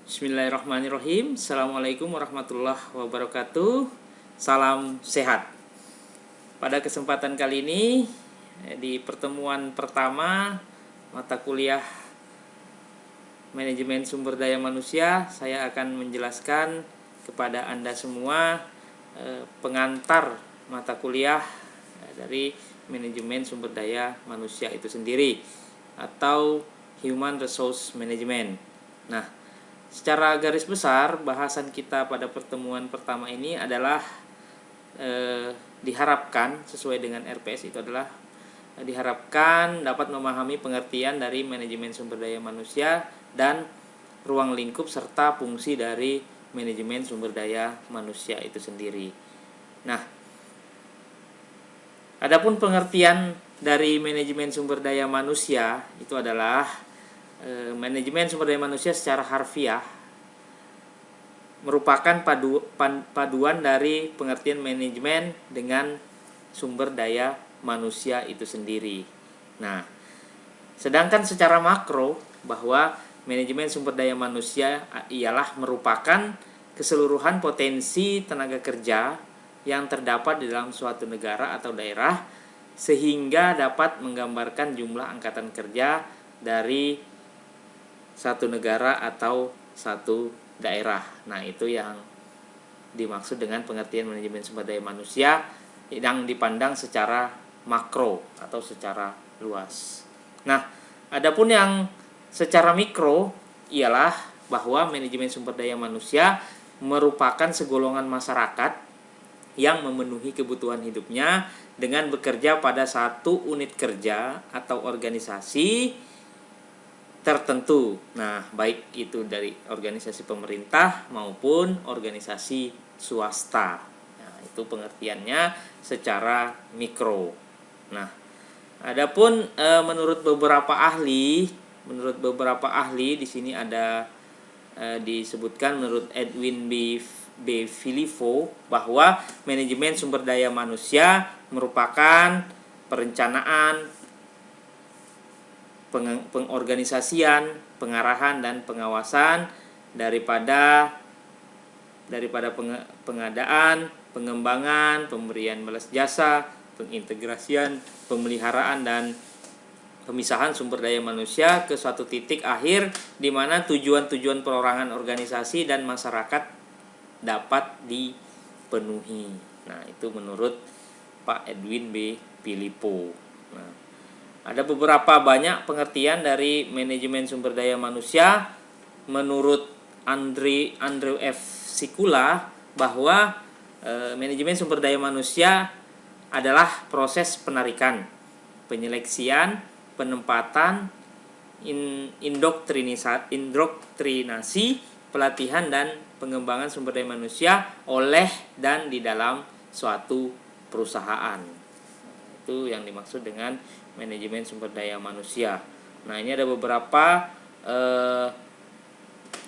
Bismillahirrahmanirrahim. Assalamualaikum warahmatullahi wabarakatuh. Salam sehat. Pada kesempatan kali ini, di pertemuan pertama mata kuliah Manajemen Sumber Daya Manusia, saya akan menjelaskan kepada Anda semua pengantar mata kuliah dari Manajemen Sumber Daya Manusia itu sendiri, atau Human Resource Management. Nah, secara garis besar, bahasan kita pada pertemuan pertama ini adalah diharapkan sesuai dengan RPS itu adalah diharapkan dapat memahami pengertian dari manajemen sumber daya manusia dan ruang lingkup serta fungsi dari manajemen sumber daya manusia itu sendiri. Nah, adapun pengertian dari manajemen sumber daya manusia itu adalah manajemen sumber daya manusia secara harfiah merupakan paduan dari pengertian manajemen dengan sumber daya manusia itu sendiri. Nah, sedangkan secara makro bahwa manajemen sumber daya manusia ialah merupakan keseluruhan potensi tenaga kerja yang terdapat di dalam suatu negara atau daerah sehingga dapat menggambarkan jumlah angkatan kerja dari satu negara atau satu daerah. Nah, itu yang dimaksud dengan pengertian manajemen sumber daya manusia yang dipandang secara makro atau secara luas. Nah, adapun yang secara mikro ialah bahwa manajemen sumber daya manusia merupakan segolongan masyarakat yang memenuhi kebutuhan hidupnya dengan bekerja pada satu unit kerja atau organisasi tertentu. Nah, baik itu dari organisasi pemerintah maupun organisasi swasta. Nah, itu pengertiannya secara mikro. Nah, adapun menurut beberapa ahli di sini ada disebutkan menurut Edwin B. Filippo bahwa manajemen sumber daya manusia merupakan perencanaan, pengorganisasian, pengarahan dan pengawasan daripada pengadaan, pengembangan, pemberian balas jasa, pengintegrasian, pemeliharaan dan pemisahan sumber daya manusia ke suatu titik akhir di mana tujuan-tujuan perorangan organisasi dan masyarakat dapat dipenuhi. Nah, itu menurut Pak Edwin B. Filippo. Nah, ada beberapa banyak pengertian dari manajemen sumber daya manusia. Menurut Andrew F. Sikula bahwa manajemen sumber daya manusia adalah proses penarikan, penyeleksian, penempatan, indoktrinasi, pelatihan dan pengembangan sumber daya manusia oleh dan di dalam suatu perusahaan. Itu yang dimaksud dengan manajemen sumber daya manusia. Nah, ini ada beberapa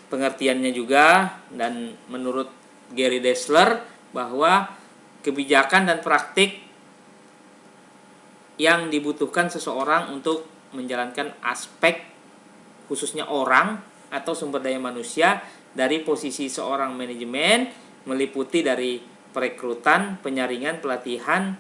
pengertiannya juga, dan menurut Gary Dessler bahwa kebijakan dan praktik yang dibutuhkan seseorang untuk menjalankan aspek khususnya orang atau sumber daya manusia dari posisi seorang manajemen meliputi dari perekrutan, penyaringan, pelatihan,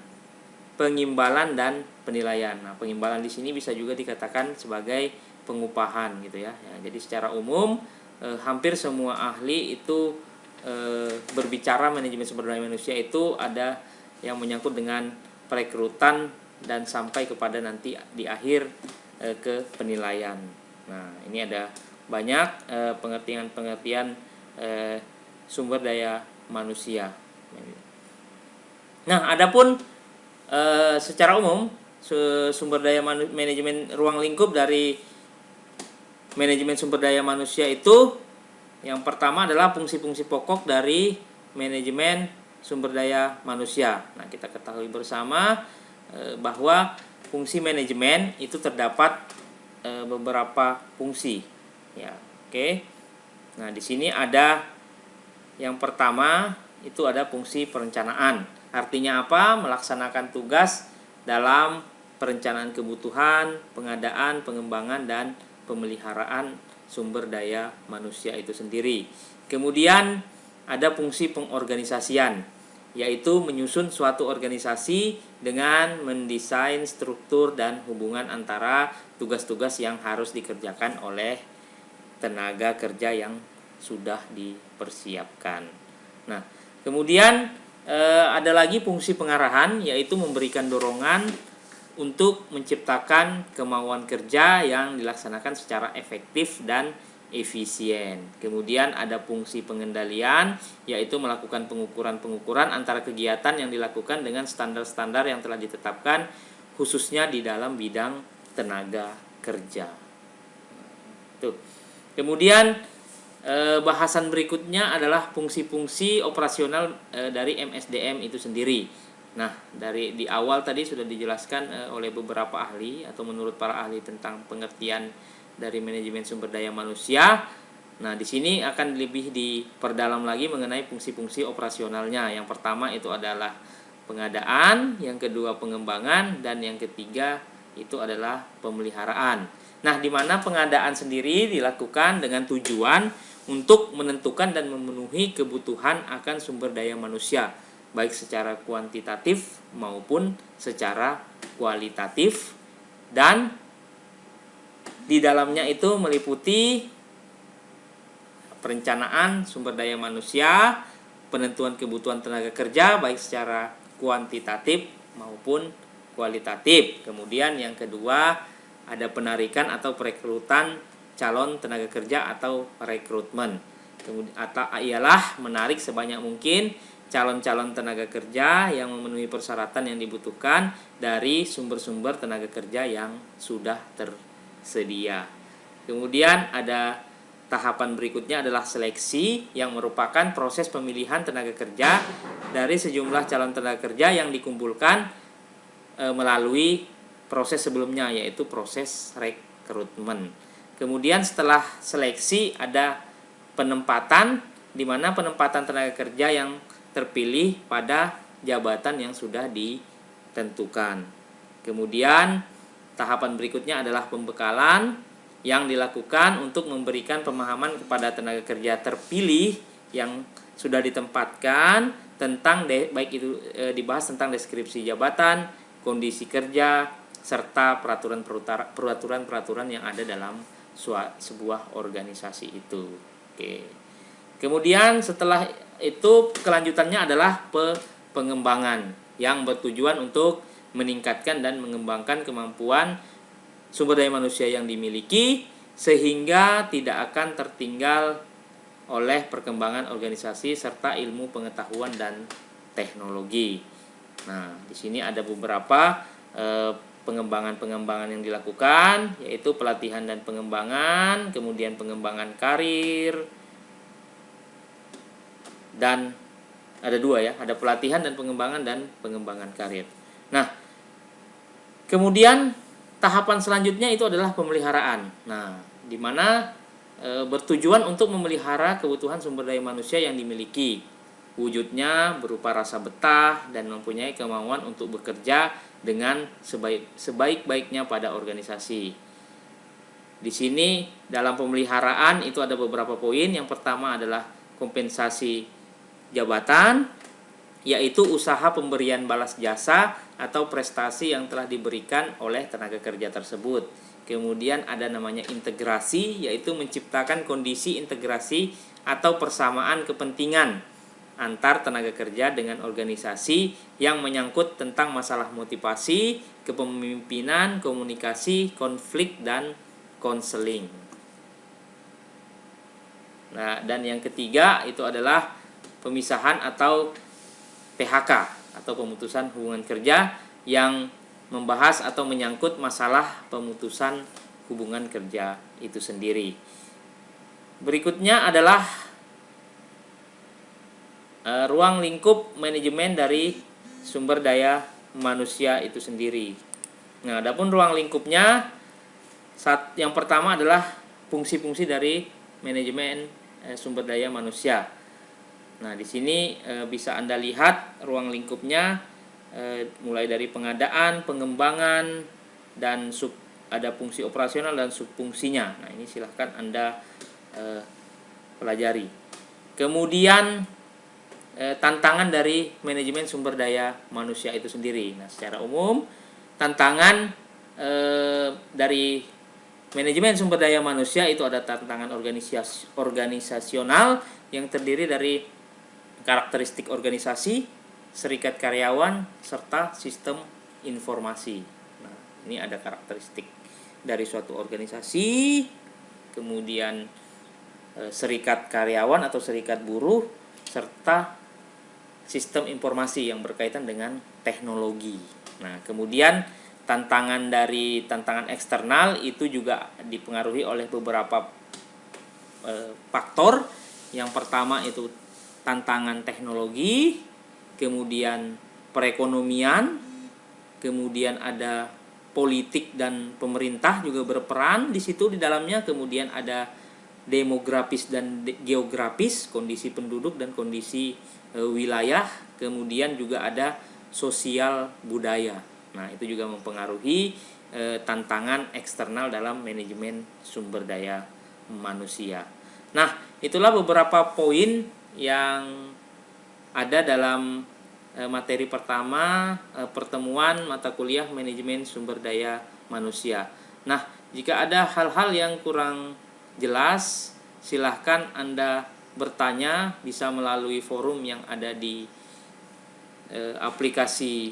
pengimbalan dan penilaian. Nah, pengimbalan di sini bisa juga dikatakan sebagai pengupahan gitu ya. Jadi secara umum hampir semua ahli itu berbicara manajemen sumber daya manusia itu ada yang menyangkut dengan perekrutan dan sampai kepada nanti di akhir ke penilaian. Nah, ini ada banyak pengertian-pengertian sumber daya manusia. Nah, adapun secara umum sumber daya manajemen ruang lingkup dari manajemen sumber daya manusia itu yang pertama adalah fungsi-fungsi pokok dari manajemen sumber daya manusia. Nah, kita ketahui bersama bahwa fungsi manajemen itu terdapat beberapa fungsi. Ya, oke. Nah, di sini ada yang pertama itu ada fungsi perencanaan. Artinya apa? Melaksanakan tugas dalam perencanaan kebutuhan, pengadaan, pengembangan dan pemeliharaan sumber daya manusia itu sendiri. Kemudian ada fungsi pengorganisasian, yaitu menyusun suatu organisasi dengan mendesain struktur dan hubungan antara tugas-tugas yang harus dikerjakan oleh tenaga kerja yang sudah dipersiapkan. Nah, kemudian ada lagi fungsi pengarahan, yaitu memberikan dorongan untuk menciptakan kemauan kerja yang dilaksanakan secara efektif dan efisien. Kemudian ada fungsi pengendalian, yaitu melakukan pengukuran-pengukuran antara kegiatan yang dilakukan dengan standar-standar yang telah ditetapkan, khususnya di dalam bidang tenaga kerja. Tuh. Kemudian bahasan berikutnya adalah fungsi-fungsi operasional dari MSDM itu sendiri. Nah, dari di awal tadi sudah dijelaskan oleh beberapa ahli atau menurut para ahli tentang pengertian dari manajemen sumber daya manusia. Nah, di sini akan lebih diperdalam lagi mengenai fungsi-fungsi operasionalnya. Yang pertama itu adalah pengadaan, yang kedua pengembangan, dan yang ketiga itu adalah pemeliharaan. Nah, di mana pengadaan sendiri dilakukan dengan tujuan untuk menentukan dan memenuhi kebutuhan akan sumber daya manusia, baik secara kuantitatif maupun secara kualitatif, dan di dalamnya itu meliputi perencanaan sumber daya manusia, penentuan kebutuhan tenaga kerja baik secara kuantitatif maupun kualitatif. Kemudian yang kedua ada penarikan atau perekrutan calon tenaga kerja atau rekrutmen. Kemudian ialah menarik sebanyak mungkin calon-calon tenaga kerja yang memenuhi persyaratan yang dibutuhkan dari sumber-sumber tenaga kerja yang sudah tersedia. Kemudian ada tahapan berikutnya adalah seleksi, yang merupakan proses pemilihan tenaga kerja dari sejumlah calon tenaga kerja yang dikumpulkan melalui proses sebelumnya, yaitu proses rekrutmen. Kemudian setelah seleksi ada penempatan, di mana penempatan tenaga kerja yang terpilih pada jabatan yang sudah ditentukan. Kemudian tahapan berikutnya adalah pembekalan yang dilakukan untuk memberikan pemahaman kepada tenaga kerja terpilih yang sudah ditempatkan tentang baik itu dibahas tentang deskripsi jabatan, kondisi kerja, serta peraturan-peraturan yang ada dalam sebuah organisasi itu. Oke. Kemudian setelah itu kelanjutannya adalah pengembangan yang bertujuan untuk meningkatkan dan mengembangkan kemampuan sumber daya manusia yang dimiliki sehingga tidak akan tertinggal oleh perkembangan organisasi serta ilmu pengetahuan dan teknologi. Nah, di sini ada beberapa pengembangan-pengembangan yang dilakukan, yaitu pelatihan dan pengembangan, kemudian pengembangan karir, dan ada dua ya, ada pelatihan dan pengembangan karir. Nah, kemudian tahapan selanjutnya itu adalah pemeliharaan. Nah, di mana bertujuan untuk memelihara kebutuhan sumber daya manusia yang dimiliki. Wujudnya berupa rasa betah dan mempunyai kemauan untuk bekerja dengan sebaik-baiknya pada organisasi. Di sini dalam pemeliharaan itu ada beberapa poin. Yang pertama adalah kompensasi jabatan, yaitu usaha pemberian balas jasa atau prestasi yang telah diberikan oleh tenaga kerja tersebut. Kemudian ada namanya integrasi, yaitu menciptakan kondisi integrasi atau persamaan kepentingan antar tenaga kerja dengan organisasi yang menyangkut tentang masalah motivasi, kepemimpinan, komunikasi, konflik, dan konseling. Nah, dan yang ketiga itu adalah pemisahan atau PHK atau pemutusan hubungan kerja yang membahas atau menyangkut masalah pemutusan hubungan kerja itu sendiri. Berikutnya adalah ruang lingkup manajemen dari sumber daya manusia itu sendiri. Nah, adapun ruang lingkupnya, yang pertama adalah fungsi-fungsi dari manajemen sumber daya manusia. Nah, di sini bisa Anda lihat ruang lingkupnya mulai dari pengadaan, pengembangan, dan ada fungsi operasional dan subfungsinya. Nah, ini silahkan Anda pelajari. Kemudian tantangan dari manajemen sumber daya manusia itu sendiri. Nah, secara umum tantangan dari manajemen sumber daya manusia itu ada tantangan organisasional yang terdiri dari karakteristik organisasi, serikat karyawan, serta sistem informasi. Nah, ini ada karakteristik dari suatu organisasi, kemudian serikat karyawan atau serikat buruh, serta sistem informasi yang berkaitan dengan teknologi. Nah, kemudian tantangan eksternal itu juga dipengaruhi oleh beberapa faktor. Yang pertama itu tantangan teknologi, kemudian perekonomian, kemudian ada politik dan pemerintah juga berperan di situ di dalamnya, kemudian ada demografis dan geografis, kondisi penduduk dan kondisi wilayah, kemudian juga ada sosial budaya. Nah, itu juga mempengaruhi tantangan eksternal dalam manajemen sumber daya manusia. Nah, itulah beberapa poin yang ada dalam materi pertama pertemuan mata kuliah manajemen sumber daya manusia. Nah, jika ada hal-hal yang kurang jelas, silahkan Anda bertanya, bisa melalui forum yang ada di aplikasi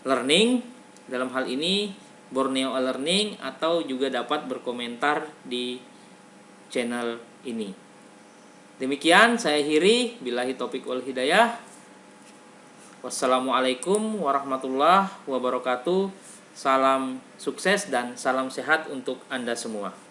Learning, dalam hal ini Borneo Learning, atau juga dapat berkomentar di channel ini. Demikian saya akhiri, billahi taufik wal hidayah. Wassalamualaikum warahmatullahi wabarakatuh. Salam sukses dan salam sehat untuk Anda semua.